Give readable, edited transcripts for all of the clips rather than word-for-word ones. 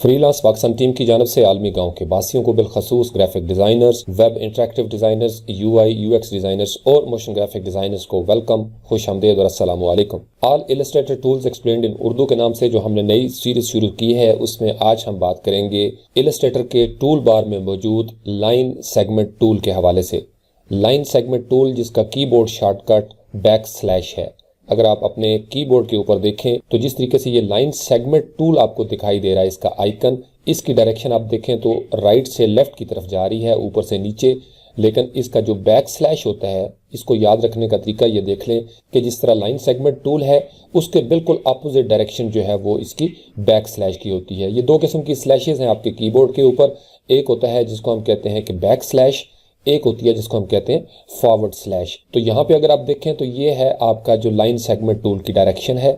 Freelance Pakistan team की जानब से आलमी गांव के बासियों को बिलखसूस graphic designers, web interactive designers, UI UX designers और मोशन ग्राफिक डिज़ाइनर्स को वेलकम, खुश आमदीद और अस्सलामु अलैकुम। All illustrator tools explained in Urdu के नाम से जो हमने नई सीरीज शुरू की है, उसमें आज हम बात करेंगे इलस्ट्रेटर के टूल बार में मौजूद लाइन सेगमेंट टूल के हवाले से। लाइन सेगमेंट टूल जिसका कीबोर्ड शॉर्टकट बैकस्लैश है। अगर आप अपने कीबोर्ड के ऊपर देखें तो जिस तरीके से ये लाइन सेगमेंट टूल आपको दिखाई दे रहा है, इसका आइकन, इसकी डायरेक्शन आप देखें तो राइट से लेफ्ट की तरफ जा रही है, ऊपर से नीचे। लेकिन इसका जो बैक स्लैश होता है, इसको याद रखने का तरीका ये देख लें कि जिस तरह लाइन सेगमेंट टूल है उसके बिल्कुल अपोजिट डायरेक्शन जो है वो इसकी बैक स्लैश की होती है। ये दो किस्म की स्लैशेज हैं आपके कीबोर्ड के ऊपर। एक होता है जिसको हम कहते हैं कि बैक स्लैश, एक होती है जिसको हम कहते हैं फॉरवर्ड स्लैश। तो यहाँ पे अगर आप देखें तो ये है आपका जो लाइन सेगमेंट टूल की डायरेक्शन है।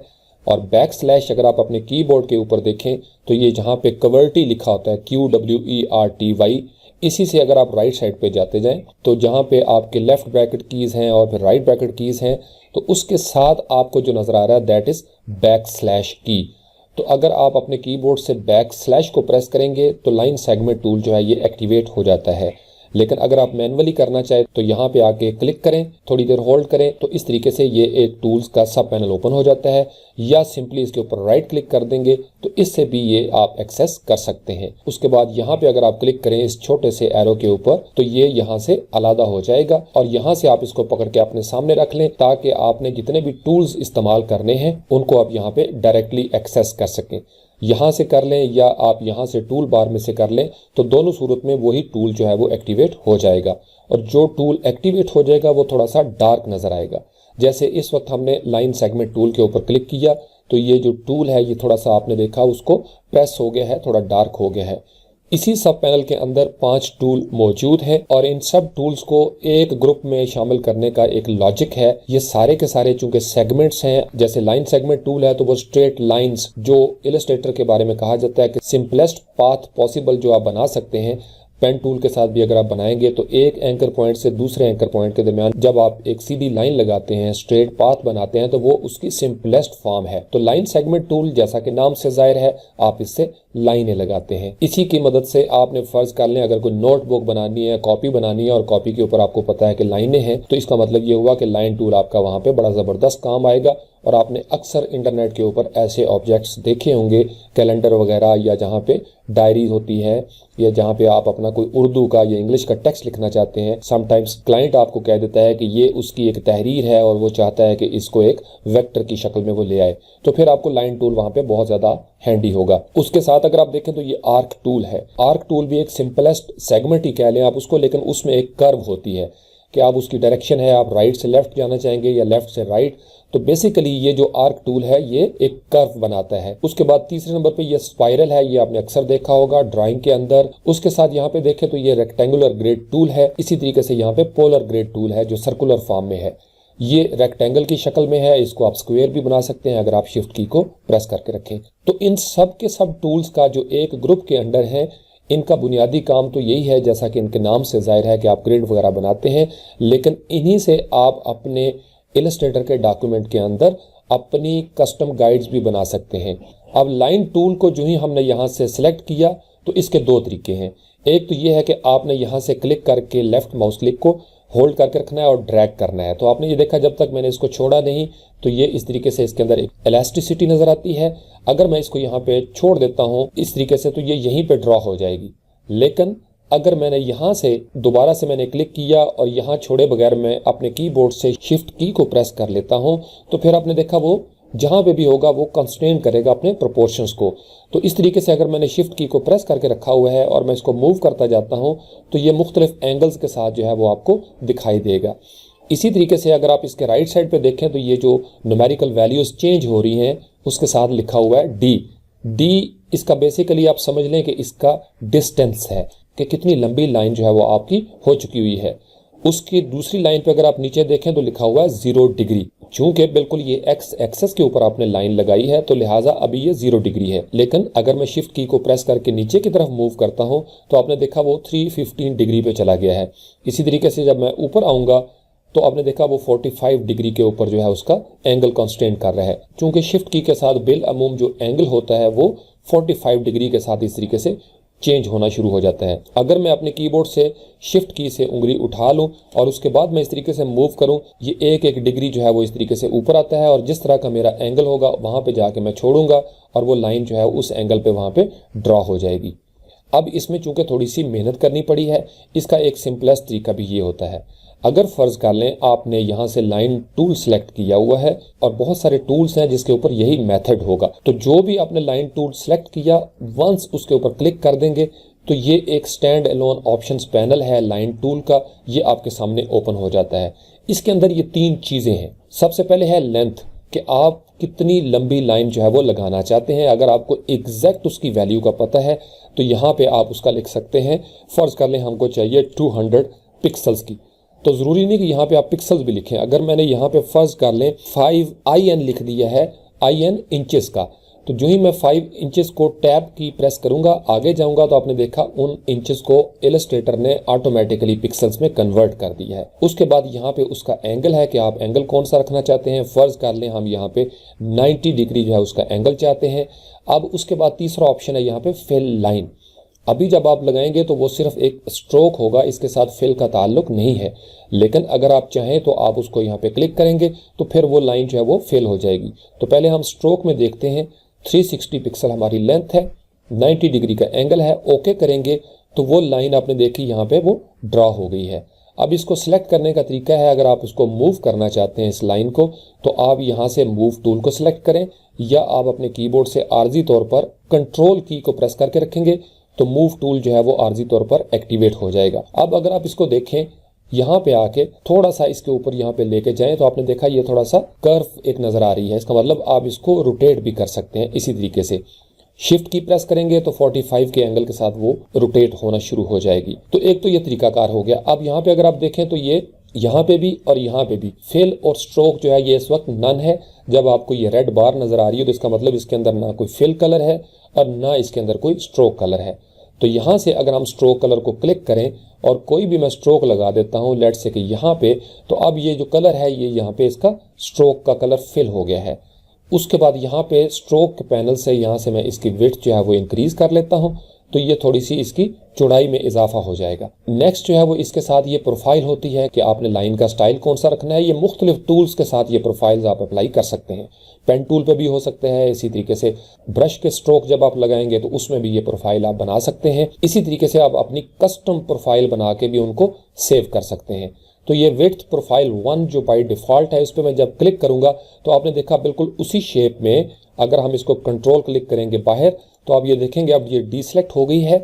और बैक स्लैश अगर आप अपने कीबोर्ड के ऊपर देखें तो ये जहाँ पे QWERTY लिखा होता है, QWERTY, इसी से अगर आप राइट साइड पे जाते जाएं तो जहाँ पे आपके लेफ्ट ब्रैकेट कीज़ हैं और फिर राइट ब्रैकेट कीज़ हैं, तो उसके साथ आपको जो नज़र आ रहा है दैट इज़ बैक स्लैश की। तो अगर आप अपने कीबोर्ड से बैक स्लैश को प्रेस करेंगे तो लाइन सेगमेंट टूल जो है ये एक्टिवेट हो जाता है। लेकिन अगर आप मैनुअली करना चाहें तो यहाँ पे आके क्लिक करें, थोड़ी देर होल्ड करें, तो इस तरीके से ये एक टूल्स का सब पैनल ओपन हो जाता है। या सिंपली इसके ऊपर राइट क्लिक कर देंगे तो इससे भी ये आप एक्सेस कर सकते हैं। उसके बाद यहाँ पे अगर आप क्लिक करें इस छोटे से एरो के ऊपर तो ये यहाँ से अलग हो जाएगा और यहाँ से आप इसको पकड़ के अपने सामने रख लें ताकि आपने जितने भी टूल्स इस्तेमाल करने हैं उनको आप यहाँ पे डायरेक्टली एक्सेस कर सकें। यहाँ से कर लें या आप यहाँ से टूल बार में से कर लें, तो दोनों सूरत में वही टूल जो है वो एक्टिवेट हो जाएगा। और जो टूल एक्टिवेट हो जाएगा वो थोड़ा सा डार्क नज़र आएगा। जैसे इस वक्त हमने लाइन सेगमेंट टूल के ऊपर क्लिक किया तो ये जो टूल है ये थोड़ा सा आपने देखा उसको प्रेस हो गया है, थोड़ा डार्क हो गया है। इसी सब पैनल के अंदर 5 टूल मौजूद हैं और इन सब टूल्स को एक ग्रुप में शामिल करने का एक लॉजिक है। ये सारे के सारे चूंकि सेगमेंट्स हैं, जैसे लाइन सेगमेंट टूल है तो वो स्ट्रेट लाइंस, जो इलस्ट्रेटर के बारे में कहा जाता है कि सिंपलेस्ट पाथ पॉसिबल जो आप बना सकते हैं, पेन टूल के साथ भी अगर आप बनाएंगे तो एक एंकर पॉइंट से दूसरे एंकर पॉइंट के दरमियान जब आप एक सीधी लाइन लगाते हैं, स्ट्रेट पाथ बनाते हैं, तो वो उसकी सिंपलेस्ट फॉर्म है। तो लाइन सेगमेंट टूल जैसा कि नाम से जाहिर है आप इससे लाइनें लगाते हैं। इसी की मदद से आपने फर्ज कर लें अगर कोई नोटबुक बनानी है, कॉपी बनानी है और कॉपी के ऊपर आपको पता है कि लाइनें हैं, तो इसका मतलब ये हुआ कि लाइन टूल आपका वहां पे बड़ा ज़बरदस्त काम आएगा। और आपने अक्सर इंटरनेट के ऊपर ऐसे ऑब्जेक्ट्स देखे होंगे, कैलेंडर वगैरह, या जहाँ पे डायरी होती है, या जहाँ पे आप अपना कोई उर्दू का या इंग्लिश का टेक्स्ट लिखना चाहते हैं। समटाइम्स क्लाइंट आपको कह देता है कि ये उसकी एक तहरीर है और वो चाहता है कि इसको एक वेक्टर की शक्ल में वो ले आए, तो फिर आपको लाइन टूल वहाँ पे बहुत ज़्यादा हैंडी होगा। उसके साथ अगर आप देखें तो ये आर्क टूल है। आर्क टूल भी एक सिंपलेस्ट सेगमेंट ही कह लें आप उसको, लेकिन उसमें एक कर्व होती है कि आप उसकी डायरेक्शन है, आप राइट से लेफ्ट जाना चाहेंगे या लेफ्ट से राइट। तो बेसिकली ये जो आर्क टूल है ये एक कर्व बनाता है। उसके बाद तीसरे नंबर पे ये स्पाइरल है, ये आपने अक्सर देखा होगा ड्राइंग के अंदर। उसके साथ यहाँ पे देखें तो ये रेक्टेंगुलर ग्रिड टूल है। इसी तरीके से यहाँ पे पोलर ग्रिड टूल है जो सर्कुलर फॉर्म में है। ये रेक्टेंगल की शक्ल में है, इसको आप स्क्वायर भी बना सकते हैं अगर आप शिफ्ट की को प्रेस करके रखें। तो इन सब के सब टूल्स का जो एक ग्रुप के अंडर है, इनका बुनियादी काम तो यही है, जैसा कि इनके नाम से जाहिर है कि आप ग्रिड वगैरह बनाते हैं, लेकिन इन्हीं से आप अपने इलस्ट्रेटर के डॉक्यूमेंट के अंदर अपनी कस्टम गाइड्स भी बना सकते हैं। अब लाइन टूल को जो ही हमने यहाँ से सिलेक्ट किया तो इसके दो तरीके हैं। एक तो ये है कि आपने यहाँ से क्लिक करके लेफ्ट माउस क्लिक को होल्ड करके रखना है और ड्रैग करना है। तो आपने ये देखा जब तक मैंने इसको छोड़ा नहीं तो ये इस तरीके से इसके अंदर एक इलास्टिसिटी नज़र आती है। अगर मैं इसको यहाँ पे छोड़ देता हूँ इस तरीके से तो ये यहीं पे ड्रॉ हो जाएगी। लेकिन अगर मैंने यहाँ से दोबारा से मैंने क्लिक किया और यहाँ छोड़े बगैर मैं अपने कीबोर्ड से शिफ्ट की को प्रेस कर लेता हूँ तो फिर आपने देखा वो जहाँ पे भी होगा वो कंस्ट्रेन करेगा अपने प्रोपोर्शंस को। तो इस तरीके से अगर मैंने शिफ्ट की को प्रेस करके रखा हुआ है और मैं इसको मूव करता जाता हूँ तो ये मुख्तलिफ एंगल्स के साथ जो है वो आपको दिखाई देगा। इसी तरीके से अगर आप इसके राइट साइड पे देखें तो ये जो न्यूमेरिकल वैल्यूज चेंज हो रही हैं उसके साथ लिखा हुआ है डी। इसका बेसिकली आप समझ लें कि इसका डिस्टेंस है कि कितनी लंबी लाइन जो है वो आपकी हो चुकी हुई है। उसकी दूसरी लाइन पे अगर आप नीचे देखें तो लिखा हुआ है 0 डिग्री। चूंकि बिल्कुल ये एक्स एक्सेस के ऊपर आपने लाइन लगाई है तो लिहाजा अभी ये 0 डिग्री है। लेकिन अगर मैं शिफ्ट की को प्रेस करके नीचे की तरफ मूव करता हूं तो आपने देखा वो 315 डिग्री पे चला गया है। इसी तरीके से जब मैं ऊपर आऊंगा तो आपने देखा वो 45 डिग्री के ऊपर जो है उसका एंगल कांस्टेंट कर रहा है। चूंकि शिफ्ट की के साथ बिलअमूम जो एंगल होता है वो 45 डिग्री के साथ इस तरीके से चेंज होना शुरू हो जाता है। अगर मैं अपने कीबोर्ड से शिफ्ट की से उंगली उठा लूं और उसके बाद मैं इस तरीके से मूव करूं, ये एक एक डिग्री जो है वो इस तरीके से ऊपर आता है और जिस तरह का मेरा एंगल होगा वहां पे जाके मैं छोड़ूंगा और वो लाइन जो है उस एंगल पे वहां पे ड्रॉ हो जाएगी। अब इसमें चूंकि थोड़ी सी मेहनत करनी पड़ी है, इसका एक सिंपलेस्ट तरीका भी ये होता है। अगर फर्ज कर लें आपने यहाँ से लाइन टूल सेलेक्ट किया हुआ है और बहुत सारे टूल्स हैं जिसके ऊपर यही मेथड होगा, तो जो भी आपने लाइन टूल सेलेक्ट किया वंस उसके ऊपर क्लिक कर देंगे तो ये एक स्टैंड अलोन ऑप्शंस पैनल है लाइन टूल का, ये आपके सामने ओपन हो जाता है। इसके अंदर ये 3 चीजें हैं। सबसे पहले है लेंथ, कि आप कितनी लंबी लाइन जो है वो लगाना चाहते हैं। अगर आपको एग्जैक्ट उसकी वैल्यू का पता है तो यहाँ पे आप उसका लिख सकते हैं। फर्ज कर लें हमको चाहिए 200 पिक्सल्स की, तो ज़रूरी नहीं कि यहाँ पे आप पिक्सल्स भी लिखें। अगर मैंने यहाँ पे फर्ज कर लें 5 IN लिख दिया है, IN इंचेस का, तो जो ही मैं 5 इंचेस को टैब की प्रेस करूंगा आगे जाऊंगा तो आपने देखा उन इंचेस को इलस्ट्रेटर ने ऑटोमेटिकली पिक्सल्स में कन्वर्ट कर दिया है। उसके बाद यहाँ पे उसका एंगल है कि आप एंगल कौन सा रखना चाहते हैं। फर्ज कर लें हम यहाँ पे 90 डिग्री जो है उसका एंगल चाहते हैं। अब उसके बाद तीसरा ऑप्शन है यहाँ पे फिल लाइन। अभी जब आप लगाएंगे तो वो सिर्फ एक स्ट्रोक होगा, इसके साथ फिल का ताल्लुक नहीं है, लेकिन अगर आप चाहें तो आप उसको यहाँ पे क्लिक करेंगे तो फिर वो लाइन जो है वो फिल हो जाएगी। तो पहले हम स्ट्रोक में देखते हैं। 360 पिक्सल हमारी लेंथ है, 90 डिग्री का एंगल है, ओके करेंगे तो वो लाइन आपने देखी यहाँ पे वो ड्रॉ हो गई है। अब इसको सिलेक्ट करने का तरीका है, अगर आप इसको मूव करना चाहते हैं इस लाइन को, तो आप यहाँ से मूव टूल को सिलेक्ट करें या आप अपने कीबोर्ड से आर्जी तौर पर कंट्रोल की को प्रेस करके रखेंगे तो मूव टूल जो है वो आर्जी तौर पर एक्टिवेट हो जाएगा। अब अगर आप इसको देखें यहाँ पे आके थोड़ा सा इसके ऊपर यहाँ पे लेके जाएं तो आपने देखा ये थोड़ा सा कर्व एक नजर आ रही है। इसका मतलब आप इसको रोटेट भी कर सकते हैं इसी तरीके से। शिफ्ट की प्रेस करेंगे तो 45 के एंगल के साथ वो रोटेट होना शुरू हो जाएगी। तो एक तो ये तरीकाकार हो गया। अब यहाँ पे अगर आप देखें तो ये यहाँ पे भी और यहाँ पे भी फिल और स्ट्रोक जो है ये इस वक्त नन है। जब आपको ये रेड बार नजर आ रही है तो इसका मतलब इसके अंदर ना कोई फिल कलर है और ना इसके अंदर कोई स्ट्रोक कलर है। तो यहाँ से अगर हम स्ट्रोक कलर को क्लिक करें और कोई भी मैं स्ट्रोक लगा देता हूँ, लेट्स से कि यहाँ पे, तो अब ये जो कलर है ये यहाँ पे इसका स्ट्रोक का कलर फिल हो गया है। उसके बाद यहाँ पे स्ट्रोक पैनल से यहाँ से मैं इसकी विड्थ जो है वो इंक्रीज कर लेता हूँ तो ये थोड़ी सी इसकी चौड़ाई में इजाफा हो जाएगा। नेक्स्ट जो है वो इसके साथ ये प्रोफाइल होती है कि आपने लाइन का स्टाइल कौन सा रखना है। ये मुख्तलिफ टूल्स के साथ ये प्रोफाइल्स आप अप्लाई कर सकते हैं। पेन टूल पे भी हो सकते हैं, इसी तरीके से ब्रश के स्ट्रोक जब आप लगाएंगे तो उसमें भी ये प्रोफाइल आप बना सकते हैं। इसी तरीके से आप अपनी कस्टम प्रोफाइल बना के भी उनको सेव कर सकते हैं। तो ये विड्थ प्रोफाइल 1 जो बाय डिफॉल्ट है, इस पर मैं जब क्लिक करूंगा तो आपने देखा बिल्कुल उसी शेप में अगर हम इसको कंट्रोल क्लिक करेंगे बाहर तो आप ये देखेंगे अब ये डीसेलेक्ट हो गई है।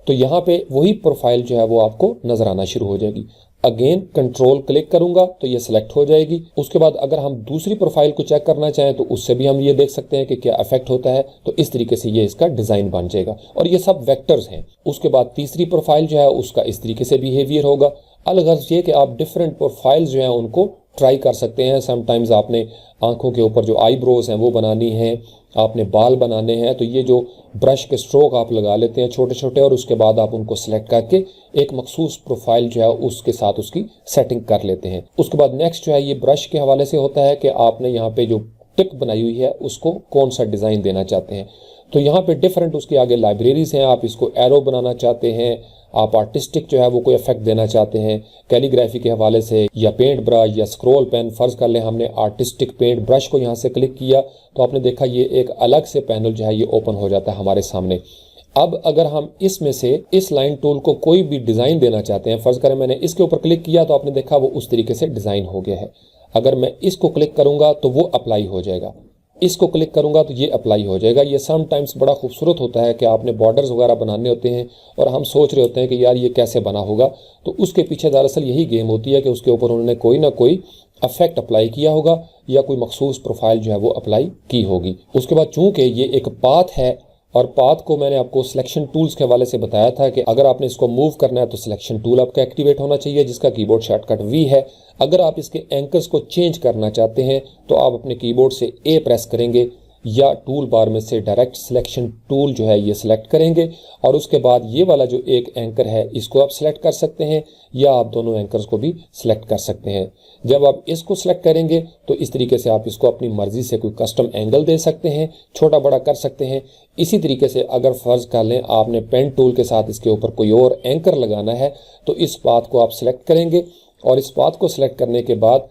तो यहाँ पे वही प्रोफाइल जो है वो आपको नजर आना शुरू हो जाएगी। अगेन कंट्रोल क्लिक करूंगा तो ये सिलेक्ट हो जाएगी। उसके बाद अगर हम दूसरी प्रोफाइल को चेक करना चाहें तो उससे भी हम ये देख सकते हैं कि क्या इफेक्ट होता है। तो इस तरीके से ये इसका डिजाइन बन जाएगा और ये सब वेक्टर्स हैं। उसके बाद तीसरी प्रोफाइल जो है उसका इस तरीके से बिहेवियर होगा। अलग ये कि आप डिफरेंट प्रोफाइल्स जो है उनको ट्राई कर सकते हैं। समटाइम्स आपने आंखों के ऊपर जो आईब्रोज हैं वो बनानी है, आपने बाल बनाने हैं, तो ये जो ब्रश के स्ट्रोक आप लगा लेते हैं छोटे छोटे और उसके बाद आप उनको सेलेक्ट करके एक मखसूस प्रोफाइल जो है उसके साथ उसकी सेटिंग कर लेते हैं। उसके बाद नेक्स्ट जो है ये ब्रश के हवाले से होता है कि आपने यहाँ पे जो टिप बनाई हुई है उसको कौन सा डिज़ाइन देना चाहते हैं। तो यहाँ पे डिफरेंट उसके आगे लाइब्रेरीज हैं। आप इसको एरो बनाना चाहते हैं, आप आर्टिस्टिक जो है वो कोई इफेक्ट देना चाहते हैं कैलीग्राफी के हवाले से, या पेंट ब्रश या स्क्रॉल पेन। फर्ज कर लें हमने आर्टिस्टिक पेंट ब्रश को यहाँ से क्लिक किया तो आपने देखा ये एक अलग से पैनल जो है ये ओपन हो जाता है हमारे सामने। अब अगर हम इसमें से इस लाइन टूल को कोई भी डिज़ाइन देना चाहते हैं, फर्ज करें मैंने इसके ऊपर क्लिक किया तो आपने देखा वो उस तरीके से डिज़ाइन हो गया है। अगर मैं इसको क्लिक करूंगा तो वो अप्लाई हो जाएगा, इसको क्लिक करूंगा तो ये अप्लाई हो जाएगा। ये समटाइम्स बड़ा खूबसूरत होता है कि आपने बॉर्डर्स वगैरह बनाने होते हैं और हम सोच रहे होते हैं कि यार ये कैसे बना होगा, तो उसके पीछे दरअसल यही गेम होती है कि उसके ऊपर उन्होंने कोई ना कोई इफेक्ट अप्लाई किया होगा या कोई मखसूस प्रोफाइल जो है वो अप्लाई की होगी। उसके बाद चूंकि ये एक पाथ है और पाथ को मैंने आपको सिलेक्शन टूल्स के हवाले से बताया था कि अगर आपने इसको मूव करना है तो सिलेक्शन टूल आपका एक्टिवेट होना चाहिए जिसका कीबोर्ड शॉर्टकट V है। अगर आप इसके एंकर्स को चेंज करना चाहते हैं तो आप अपने कीबोर्ड से A प्रेस करेंगे, या टूल बार में से डायरेक्ट सिलेक्शन टूल जो है ये सिलेक्ट करेंगे और उसके बाद ये वाला जो एक एंकर है इसको आप सिलेक्ट कर सकते हैं या आप दोनों एंकर्स को भी सिलेक्ट कर सकते हैं। जब आप इसको सिलेक्ट करेंगे तो इस तरीके से आप इसको अपनी मर्जी से कोई कस्टम एंगल दे सकते हैं, छोटा बड़ा कर सकते हैं। इसी तरीके से अगर फर्ज कर लें आपने पेन टूल के साथ इसके ऊपर कोई और एंकर लगाना है तो इस बात को आप सिलेक्ट करेंगे और इस बात को सिलेक्ट करने के बाद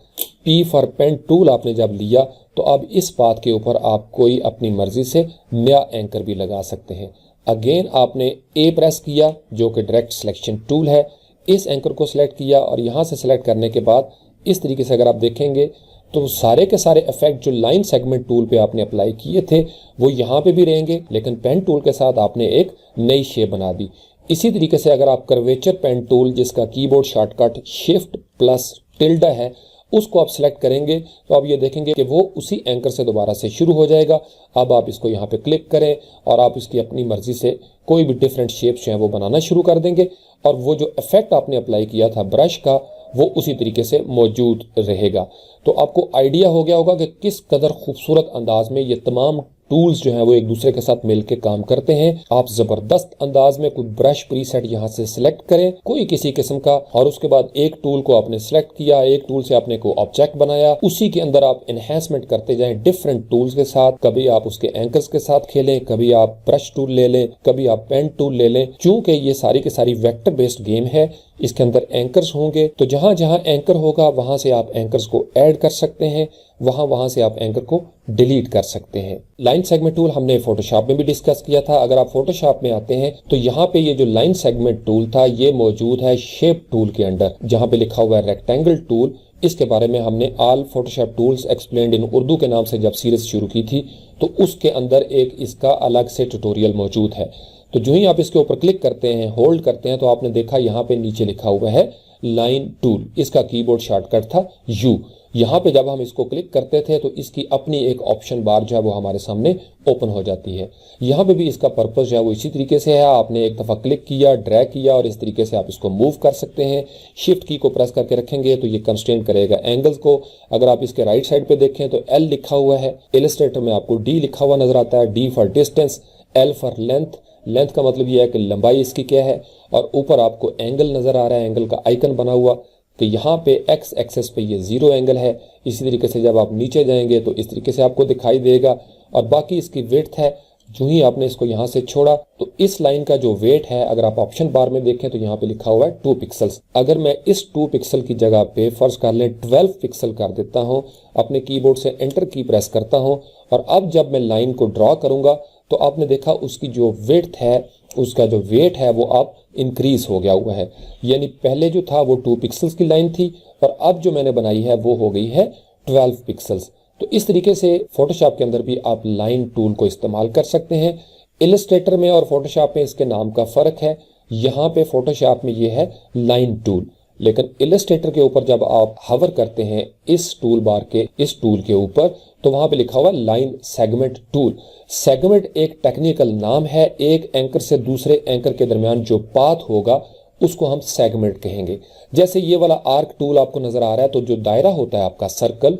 P फॉर पेन टूल आपने जब लिया तो अब इस बात के ऊपर आप कोई अपनी मर्जी से नया एंकर भी लगा सकते हैं। अगेन आपने A प्रेस किया जो कि डायरेक्ट सिलेक्शन टूल है, इस एंकर को सिलेक्ट किया और यहाँ से सिलेक्ट करने के बाद इस तरीके से अगर आप देखेंगे तो सारे के सारे इफेक्ट जो लाइन सेगमेंट टूल पे आपने अप्लाई किए थे वो यहाँ पे भी रहेंगे, लेकिन पेन टूल के साथ आपने एक नई शेप बना दी। इसी तरीके से अगर आप कर्वेचर पेन टूल जिसका keyboard shortcut shift plus tilde है उसको आप सिलेक्ट करेंगे तो आप ये देखेंगे कि वो उसी एंकर से दोबारा से शुरू हो जाएगा। अब आप इसको यहाँ पे क्लिक करें और आप इसकी अपनी मर्जी से कोई भी डिफरेंट शेप्स हैं वो बनाना शुरू कर देंगे और वो जो इफेक्ट आपने अप्लाई किया था ब्रश का वो उसी तरीके से मौजूद रहेगा। तो आपको आइडिया हो गया होगा कि किस कदर खूबसूरत अंदाज में ये तमाम टूल्स जो हैं वो एक दूसरे के साथ मिलकर काम करते हैं। आप जबरदस्त अंदाज में कोई ब्रश प्रीसेट यहाँ से सिलेक्ट करें कोई किसी किस्म का और उसके बाद एक टूल को आपने सिलेक्ट किया, एक टूल से आपने कोई ऑब्जेक्ट बनाया, उसी के अंदर आप एनहेंसमेंट करते जाएं डिफरेंट टूल्स के साथ। कभी आप उसके एंकर्स के साथ खेलें, कभी आप ब्रश टूल ले लें, कभी आप पेन टूल ले लें। चूंकि ये सारी की सारी वेक्टर बेस्ड गेम है इसके अंदर एंकर्स होंगे तो जहां जहां एंकर होगा वहां से आप एंकर्स को ऐड कर सकते हैं, वहां से आप एंकर को डिलीट कर सकते हैं। लाइन सेगमेंट टूल हमने फोटोशॉप में भी डिस्कस किया था। अगर आप फोटोशॉप में आते हैं तो यहाँ पे ये जो लाइन सेगमेंट टूल था ये मौजूद है शेप टूल के अंदर, जहां पे लिखा हुआ है रेक्टेंगल टूल। इसके बारे में हमने all Photoshop tools explained in Urdu के नाम से जब सीरीज शुरू की थी तो उसके अंदर एक इसका अलग से ट्यूटोरियल मौजूद है। तो जो ही आप इसके ऊपर क्लिक करते हैं, होल्ड करते हैं, तो आपने देखा यहाँ पे नीचे लिखा हुआ है लाइन टूल। इसका कीबोर्ड शॉर्टकट था U। यहाँ पे जब हम इसको क्लिक करते थे तो इसकी अपनी एक ऑप्शन बार जो है वो हमारे सामने ओपन हो जाती है। यहाँ पे भी इसका पर्पस जो है वो इसी तरीके से है। आपने एक दफ़ा क्लिक किया, ड्रैग किया और इस तरीके से आप इसको मूव कर सकते हैं। शिफ्ट की को प्रेस करके रखेंगे तो ये कंस्ट्रेंट करेगा एंगल्स को। अगर आप इसके राइट साइड पे देखें तो L लिखा हुआ है, इलस्ट्रेटर में आपको D लिखा हुआ नजर आता है, D for distance, L for length. Length का मतलब यह है कि लंबाई इसकी क्या है, और ऊपर आपको एंगल नजर आ रहा है, एंगल का आइकन बना हुआ। तो यहाँ पे एक्स एक्सेस पे ये 0 एंगल है। इसी तरीके से जब आप नीचे जाएंगे तो इस तरीके से आपको दिखाई देगा। और बाकी इसकी विड्थ है, जो ही आपने इसको यहाँ से छोड़ा तो इस लाइन का जो वेट है अगर आप ऑप्शन बार में देखें तो यहाँ पे लिखा हुआ है 2 पिक्सल्स। अगर मैं इस 2 पिक्सल की जगह पे फर्ज कर लें 12 पिक्सल कर देता हूँ, अपने कीबोर्ड से एंटर की प्रेस करता हूँ और अब जब मैं लाइन को ड्रॉ करूंगा तो आपने देखा उसकी जो विड्थ है, उसका जो वेट है वो अब इंक्रीज हो गया हुआ है। यानी पहले जो था वो 2 पिक्सल्स की लाइन थी और अब जो मैंने बनाई है वो हो गई है 12 पिक्सल्स। तो इस तरीके से फोटोशॉप के अंदर भी आप लाइन टूल को इस्तेमाल कर सकते हैं। इलस्ट्रेटर में और फोटोशॉप में इसके नाम का फर्क है। यहाँ पे फोटोशॉप में ये है लाइन टूल, लेकिन इलस्ट्रेटर के ऊपर जब आप हवर करते हैं इस टूल बार के इस टूल के ऊपर तो वहां पे लिखा हुआ लाइन सेगमेंट टूल। सेगमेंट एक टेक्निकल नाम है, एक एंकर से दूसरे एंकर के दरमियान जो पाथ होगा उसको हम सेगमेंट कहेंगे। जैसे ये वाला आर्क टूल आपको नजर आ रहा है तो जो दायरा होता है आपका सर्कल,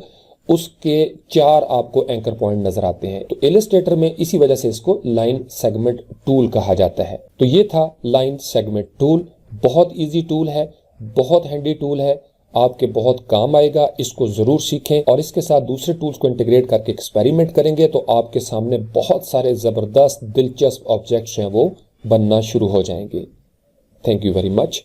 उसके 4 आपको एंकर पॉइंट नजर आते हैं। तो इलस्ट्रेटर में इसी वजह से इसको लाइन सेगमेंट टूल कहा जाता है। तो ये था लाइन सेगमेंट टूल। बहुत ईजी टूल है, बहुत हैंडी टूल है, आपके बहुत काम आएगा। इसको जरूर सीखें और इसके साथ दूसरे टूल्स को इंटीग्रेट करके एक्सपेरिमेंट करेंगे तो आपके सामने बहुत सारे जबरदस्त दिलचस्प ऑब्जेक्ट्स हैं वो बनना शुरू हो जाएंगे। Thank you very much.